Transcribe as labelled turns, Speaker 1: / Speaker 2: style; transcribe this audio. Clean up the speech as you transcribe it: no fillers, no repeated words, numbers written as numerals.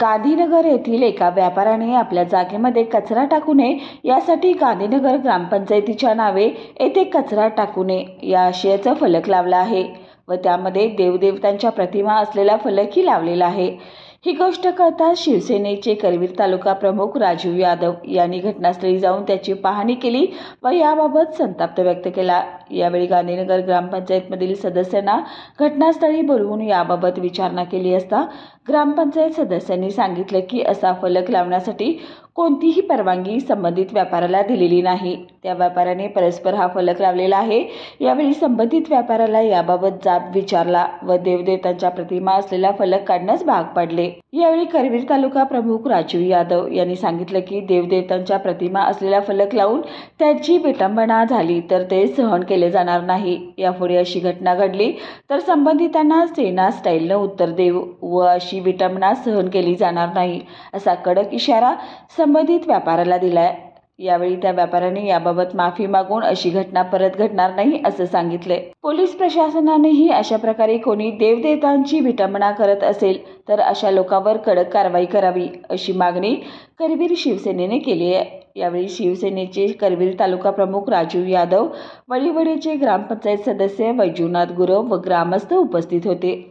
Speaker 1: गांधीनगर येथील एका व्यापाऱ्याने आपल्या जागेमध्ये कचरा टाकू नये यासाठी गांधीनगर ग्रामपंचायतीच्या नावे येथे कचरा टाकू नये या आशयाचा फलक लावला आहे व त्यामध्ये देवदेवतांच्या प्रतिमा असलेला फलकही लावलेला आहे। ही गोष्ट कळताच शिवसेनेचे करवीर तालुका प्रमुख राजीव यादव यांनी घटनास्थळी जाऊन त्याची पाहणी केली व याबाबत संताप व्यक्त केला। यावेळी गांधीनगर ग्रामपंचायतमधील सदस्यांना घटनास्थळी बोलवून याबाबत विचारणा केली असता ग्रामपंचायत सदस्यांनी सांगितले की असा फलक लावण्यासाठी कोणतीही परवानगी संबंधित व्यापाऱ्याला दिलेली नाही। त्या व्यापाऱ्याने परस्पर हा फलक लावलेला आहे। यावेळी संबंधित व्यापाऱ्याला याबाबत जाब विचारला व देवदेवतांच्या प्रतिमा असलेला फलक काढण्यास भाग पाडले। यावेळी करवीर तालुका प्रमुख राजीव यादव यांनी सांगितले की देवदेवतांच्या प्रतिमा असलेला फलक लावून त्यांची विटंबना झाली तर ते सहन केले जाणार नाही। यापुढे अशी घटना घडली तर संबंधितांना सेना स्टाईलने उत्तर देऊ व अशी विटंबना सहन केली जाणार नाही असा कडक इशारा संबंधित व्यापाऱ्याला दिलाय। यावेळी त्या व्यापाऱ्याने याबाबत माफी मागून अशी घटना परत घडणार नाही असं सांगितले। पोलीस प्रशासनानेही अशा प्रकारे कोणी देवदेवतांची विटंबना करत असेल तर अशा लोकांवर कडक कारवाई करावी अशी मागणी करवीर शिवसेनेने केली आहे। यावेळी शिवसेनेचे करवीर तालुका प्रमुख राजीव यादव, वळीवडेचे ग्रामपंचायत सदस्य वैजूनाथ गुरव व ग्रामस्थ उपस्थित होते।